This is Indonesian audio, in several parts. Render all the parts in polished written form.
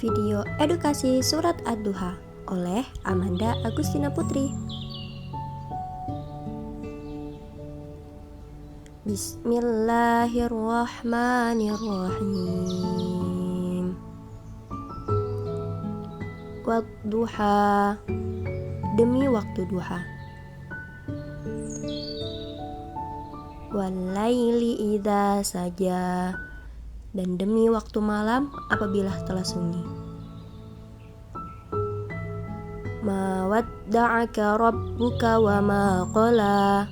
Video edukasi Surat Ad-Duha oleh Amanda Agustina Putri. Bismillahirrahmanirrahim. Wadduha, demi waktu duha. Walaili idza saja, dan demi waktu malam apabila telah sunyi. Ma wadda'aka rabbuka wa ma qala,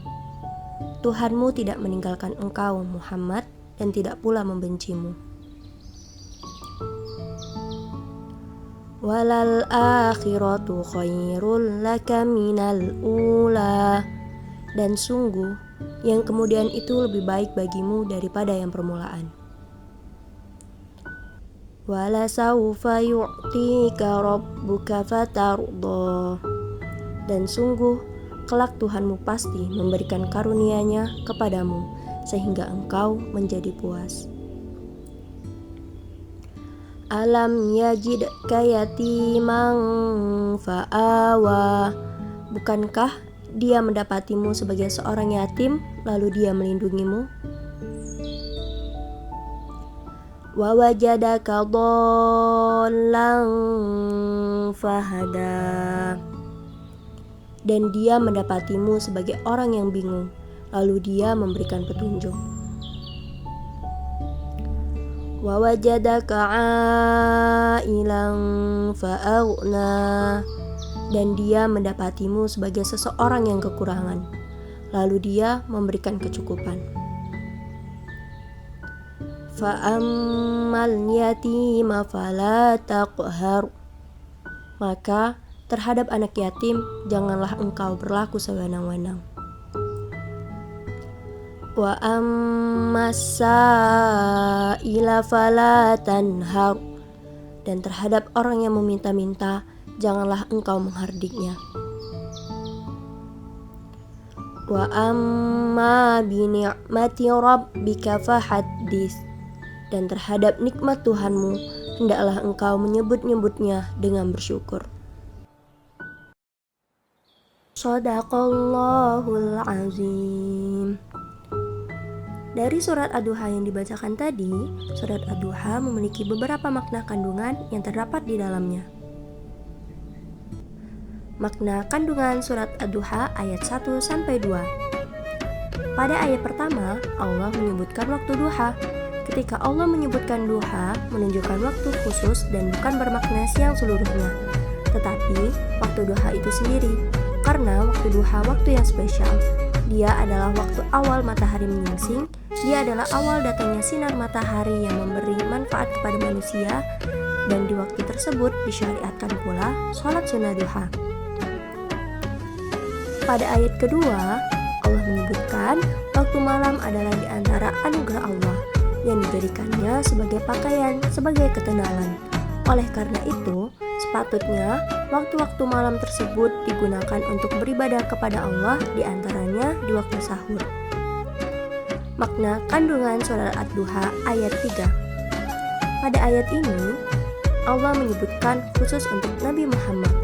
Tuhanmu tidak meninggalkan engkau Muhammad dan tidak pula membencimu. Walal akhiratu khairul laka minal ula, dan sungguh yang kemudian itu lebih baik bagimu daripada yang permulaan. Wala sawfa yu'tika rabbuka fatarda, dan sungguh kelak Tuhanmu pasti memberikan karunia-Nya kepadamu sehingga engkau menjadi puas. Alam yajidka yatiman fa'awa, bukankah Dia mendapatimu sebagai seorang yatim lalu Dia melindungimu? Wa wajadaka dhallan fahada, dan Dia mendapatimu sebagai orang yang bingung lalu Dia memberikan petunjuk. Wa wajadaka ailan fa'aghna, dan Dia mendapatimu sebagai seseorang yang kekurangan lalu Dia memberikan kecukupan. Fa'ammal yatima fala taqhar, maka terhadap anak yatim janganlah engkau berlaku sewenang-wenang. Wa ammas sa'ila fala tanhar, dan terhadap orang yang meminta-minta janganlah engkau menghardiknya. Wa amma bi ni'mati rabbika fahaddits, dan terhadap nikmat Tuhanmu hendaklah engkau menyebut-nyebutnya dengan bersyukur. Shadaqallahul azim. Dari surat Ad-Duha yang dibacakan tadi, surat Ad-Duha memiliki beberapa makna kandungan yang terdapat di dalamnya. Makna kandungan surat Ad-Duha ayat 1-2. Pada ayat pertama, Allah menyebutkan waktu duha. Ketika Allah menyebutkan duha, menunjukkan waktu khusus dan bukan bermakna siang seluruhnya, tetapi waktu duha itu sendiri. Karena waktu duha waktu yang spesial. Dia adalah waktu awal matahari menyingsing. Dia adalah awal datangnya sinar matahari yang memberi manfaat kepada manusia. Dan di waktu tersebut disyariatkan pula sholat sunnah duha. Pada ayat kedua, Allah menyebutkan waktu malam adalah di antara anugerah Allah yang dijadikannya sebagai pakaian, sebagai ketenalan. Oleh karena itu, sepatutnya waktu-waktu malam tersebut digunakan untuk beribadah kepada Allah, diantaranya di waktu sahur. Makna kandungan surat Ad-Duha ayat 3. Pada ayat ini, Allah menyebutkan khusus untuk Nabi Muhammad.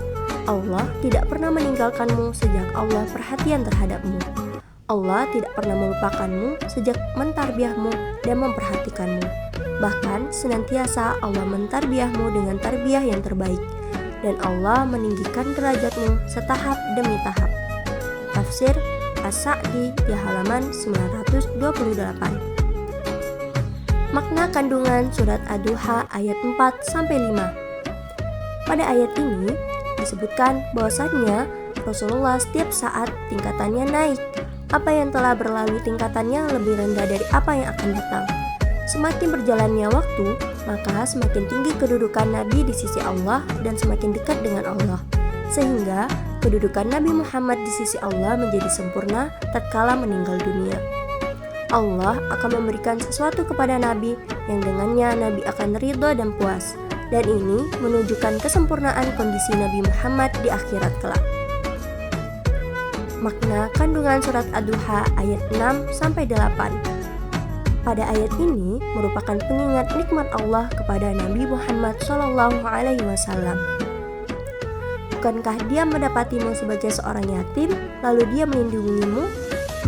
Allah tidak pernah meninggalkanmu sejak Allah perhatian terhadapmu. Allah tidak pernah melupakanmu sejak mentarbiahmu dan memperhatikanmu. Bahkan senantiasa Allah mentarbiahmu dengan tarbiyah yang terbaik, dan Allah meninggikan derajatmu setahap demi tahap. Tafsir As-Sa'di di halaman 928. Makna kandungan surat Ad-Duha ayat 4-5. Pada ayat ini disebutkan bahwasannya Rasulullah setiap saat tingkatannya naik. Apa yang telah berlalu tingkatannya lebih rendah dari apa yang akan datang. Semakin berjalannya waktu, maka semakin tinggi kedudukan Nabi di sisi Allah dan semakin dekat dengan Allah. Sehingga kedudukan Nabi Muhammad di sisi Allah menjadi sempurna tatkala meninggal dunia. Allah akan memberikan sesuatu kepada Nabi yang dengannya Nabi akan ridho dan puas. Dan ini menunjukkan kesempurnaan kondisi Nabi Muhammad di akhirat kelak. Makna kandungan surat Ad-Duha ayat 6-8. Pada ayat ini merupakan pengingat nikmat Allah kepada Nabi Muhammad SAW. Bukankah dia mendapatimu sebagai seorang yatim, lalu dia melindungimu,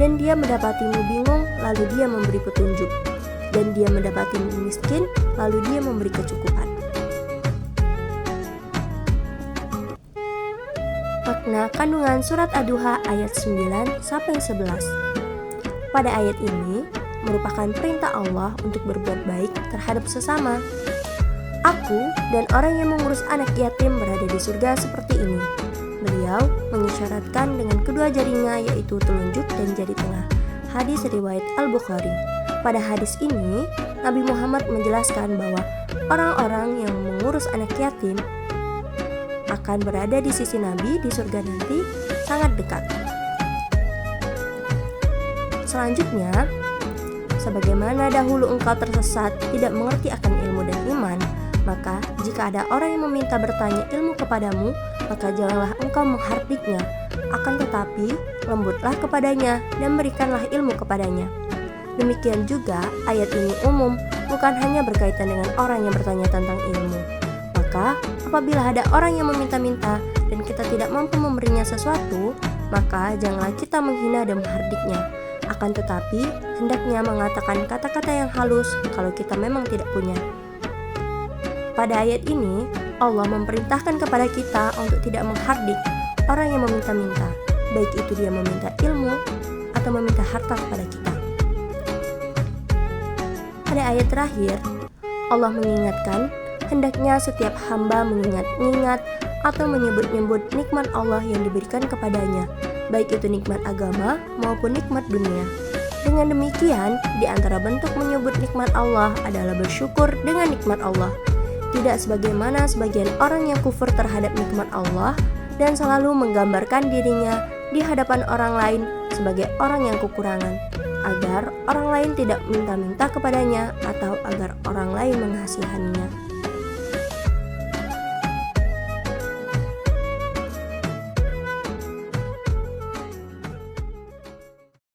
dan dia mendapatimu bingung, lalu dia memberi petunjuk, dan dia mendapatimu miskin, lalu dia memberi kecukupan. Makna kandungan surat Ad-Duha ayat 9-11. Pada ayat ini merupakan perintah Allah untuk berbuat baik terhadap sesama. Aku dan orang yang mengurus anak yatim berada di surga seperti ini. Beliau mengisyaratkan dengan kedua jarinya, yaitu telunjuk dan jari tengah. Hadis riwayat Al-Bukhari. Pada hadis ini, Nabi Muhammad menjelaskan bahwa orang-orang yang mengurus anak yatim akan berada di sisi Nabi di surga nanti sangat dekat. Selanjutnya, sebagaimana dahulu engkau tersesat, tidak mengerti akan ilmu dan iman, maka jika ada orang yang meminta bertanya ilmu kepadamu, maka janganlah engkau menghardiknya, akan tetapi lembutlah kepadanya dan berikanlah ilmu kepadanya. Demikian juga ayat ini umum, bukan hanya berkaitan dengan orang yang bertanya tentang ilmu. Maka apabila ada orang yang meminta-minta dan kita tidak mampu memberinya sesuatu, maka janganlah kita menghina dan menghardiknya. Akan tetapi hendaknya mengatakan kata-kata yang halus kalau kita memang tidak punya. Pada ayat ini Allah memerintahkan kepada kita untuk tidak menghardik orang yang meminta-minta, baik itu dia meminta ilmu atau meminta harta kepada kita. Pada ayat terakhir, Allah mengingatkan hendaknya setiap hamba mengingat-ingat atau menyebut-nyebut nikmat Allah yang diberikan kepadanya, baik itu nikmat agama maupun nikmat dunia. Dengan demikian, di antara bentuk menyebut nikmat Allah adalah bersyukur dengan nikmat Allah. Tidak sebagaimana sebagian orang yang kufur terhadap nikmat Allah dan selalu menggambarkan dirinya di hadapan orang lain sebagai orang yang kekurangan, agar orang lain tidak minta-minta kepadanya atau agar orang lain mengasihaninya.